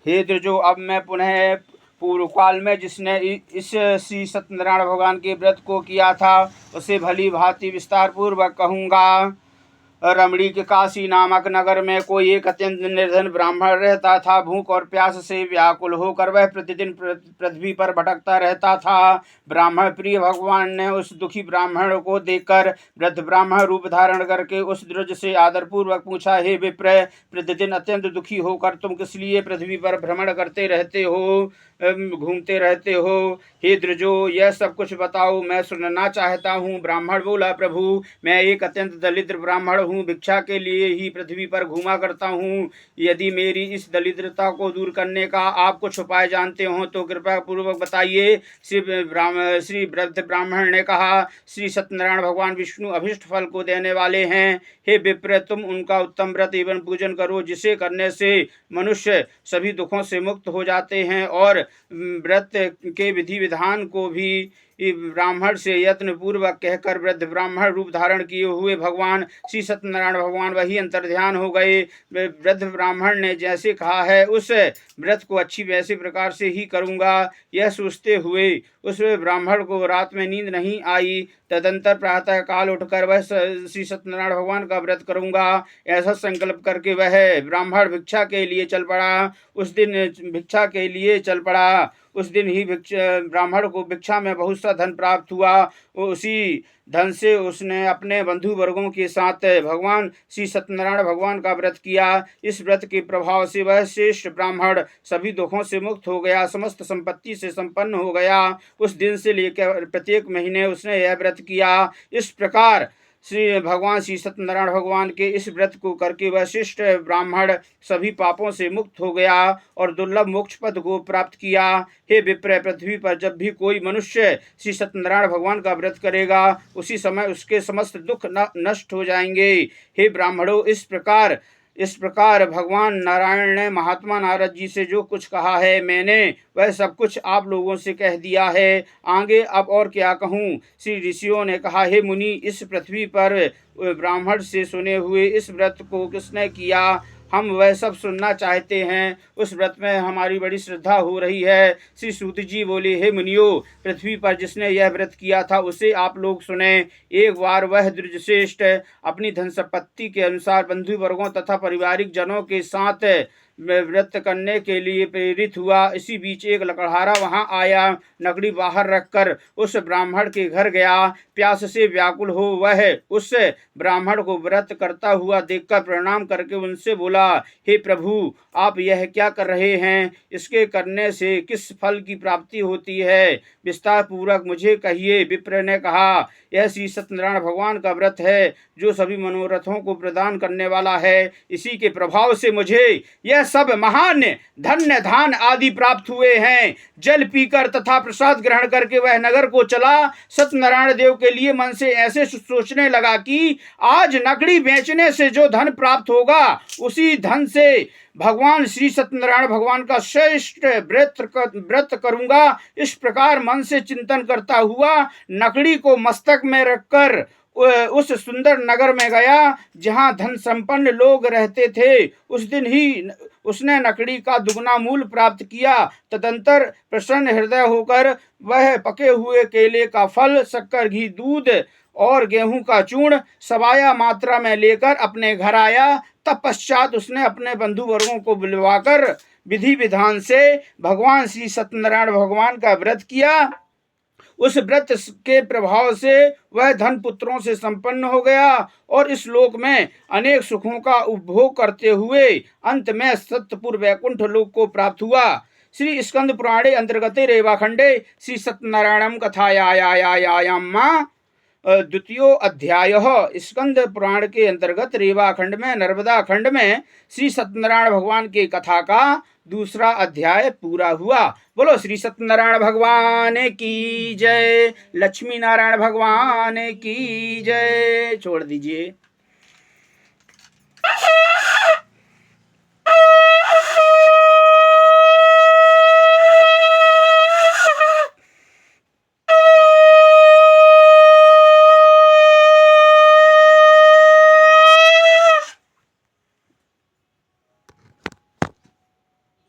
हे द्विजो, अब मैं पुनः पूर्व काल में जिसने इस श्री सत्यनारायण भगवान के व्रत को किया था उसे भली भांति विस्तार पूर्वक कहूँगा। रमणी के काशी नामक नगर में कोई एक अत्यंत निर्धन ब्राह्मण रहता था। भूख और प्यास से व्याकुल होकर वह प्रतिदिन पृथ्वी पर भटकता रहता था। ब्राह्मण प्रिय भगवान ने उस दुखी ब्राह्मण को देखकर वृद्ध ब्राह्मण रूप धारण करके उस द्विज से आदर पूर्वक पूछा, हे विप्र, प्रतिदिन अत्यंत दुखी होकर तुम किस लिए पृथ्वी पर भ्रमण करते रहते हो, घूमते रहते हो? हे द्विजो, यह सब कुछ बताओ, मैं सुनना चाहता हूँ। ब्राह्मण बोला, प्रभु, मैं एक अत्यंत दरिद्र ब्राह्मण हूँ, भिक्षा के लिए ही पृथ्वी पर घूमा करता हूँ। यदि मेरी इस दरिद्रता को दूर करने का आप कुछ उपाय जानते हो तो कृपया पूर्वक बताइए। श्री वृद्ध ब्राह्मण ने कहा, श्री सत्यनारायण भगवान विष्णु अभिष्ट फल को देने वाले हैं। हे विप्र, तुम उनका उत्तम व्रत एवं पूजन करो, जिसे करने से मनुष्य सभी दुखों से मुक्त हो जाते हैं। और व्रत के विधि विधान को भी ब्राह्मण से यत्न पूर्वक कहकर वृद्ध ब्राह्मण रूप धारण किए हुए भगवान श्री सत्यनारायण भगवान वही अंतर्ध्यान हो गए। वृद्ध ब्राह्मण ने जैसे कहा है उस व्रत को अच्छी वैसे प्रकार से ही करूँगा। यह सोचते हुए उस ब्राह्मण को रात में नींद नहीं आई। तदंतर प्रातः काल उठकर वह श्री सत्यनारायण भगवान का व्रत करूँगा ऐसा संकल्प करके वह ब्राह्मण भिक्षा के लिए चल पड़ा। उस दिन भिक्षा के लिए चल पड़ा। उस दिन ही ब्राह्मण को भिक्षा में बहुत सा धन प्राप्त हुआ। उसी धन से उसने अपने बंधु वर्गों के साथ भगवान श्री सत्यनारायण भगवान का व्रत किया। इस व्रत के प्रभाव से वह श्रेष्ठ ब्राह्मण सभी दुखों से मुक्त हो गया, समस्त संपत्ति से संपन्न हो गया। उस दिन से लेकर प्रत्येक महीने उसने यह व्रत किया। इस प्रकार भगवान श्री सत्यनारायण भगवान के इस व्रत को करके वह शिष्ट ब्राह्मण सभी पापों से मुक्त हो गया और दुर्लभ मोक्ष पद को प्राप्त किया। हे विप्र, पृथ्वी पर जब भी कोई मनुष्य श्री सत्यनारायण भगवान का व्रत करेगा उसी समय उसके समस्त दुख नष्ट हो जाएंगे। हे ब्राह्मणों, इस प्रकार भगवान नारायण ने महात्मा नारद जी से जो कुछ कहा है मैंने वह सब कुछ आप लोगों से कह दिया है। आगे अब और क्या कहूँ। श्री ऋषियों ने कहा, हे मुनि, इस पृथ्वी पर ब्राह्मण से सुने हुए इस व्रत को किसने किया, हम वह सब सुनना चाहते हैं। उस व्रत में हमारी बड़ी श्रद्धा हो रही है। श्री सूत जी बोले, हे मुनियों, पृथ्वी पर जिसने यह व्रत किया था उसे आप लोग सुने। एक बार वह द्विजश्रेष्ठ अपनी धन संपत्ति के अनुसार बंधु वर्गों तथा पारिवारिक जनों के साथ व्रत करने के लिए प्रेरित हुआ। इसी बीच एक लकड़हारा वहां आया। नगरी बाहर रखकर उस ब्राह्मण के घर गया। प्यास से व्याकुल हो वह उस ब्राह्मण को व्रत करता हुआ देखकर प्रणाम करके उनसे बोला, हे प्रभु, आप यह क्या कर रहे हैं? इसके करने से किस फल की प्राप्ति होती है? विस्तार पूर्वक मुझे कहिए। विप्र ने कहा, यह श्री सत्यनारायण भगवान का व्रत है जो सभी मनोरथों को प्रदान करने वाला है। इसी के प्रभाव से मुझे यह सब महान धन्य धान आदि प्राप्त हुए हैं। जल पीकर तथा प्रसाद ग्रहण करके वह नगर को चला। सत्यनारायण देव के लिए मन से ऐसे सोचने लगा कि आज नगरी बेचने से जो धन प्राप्त होगा उसी धन से भगवान श्री सत्यनारायण भगवान का श्रेष्ठ व्रत करूंगा। इस प्रकार मन से चिंतन करता हुआ नकड़ी को मस्तक में रखकर उस सुंदर नगर में गया जहां धन संपन्न लोग रहते थे। उस दिन ही उसने नकड़ी का दुगना मूल प्राप्त किया। तदंतर प्रसन्न हृदय होकर वह पके हुए केले का फल, शक्कर, घी, दूध और गेहूं का चूर्ण सवाया मात्रा में लेकर अपने घर आया। तत्पश्चात उसने अपने बंधु वर्गों को बुलवाकर विधि विधान से भगवान श्री सत्यनारायण भगवान का व्रत किया। उस व्रत के प्रभाव से वह धन पुत्रों से संपन्न हो गया और इस लोक में अनेक सुखों का उपभोग करते हुए अंत में सत्यपुर वैकुंठ लोक को प्राप्त हुआ। श्री स्कंद पुराणे अंतर्गते रेवाखंडे श्री सत्यनारायणम कथायाम द्वितीयो अध्याय। स्कंद पुराण के अंतर्गत रेवा खंड में नर्मदा खंड में श्री सत्यनारायण भगवान की कथा का दूसरा अध्याय पूरा हुआ। बोलो श्री सत्यनारायण भगवान की जय, लक्ष्मी नारायण भगवान की जय। छोड़ दीजिए।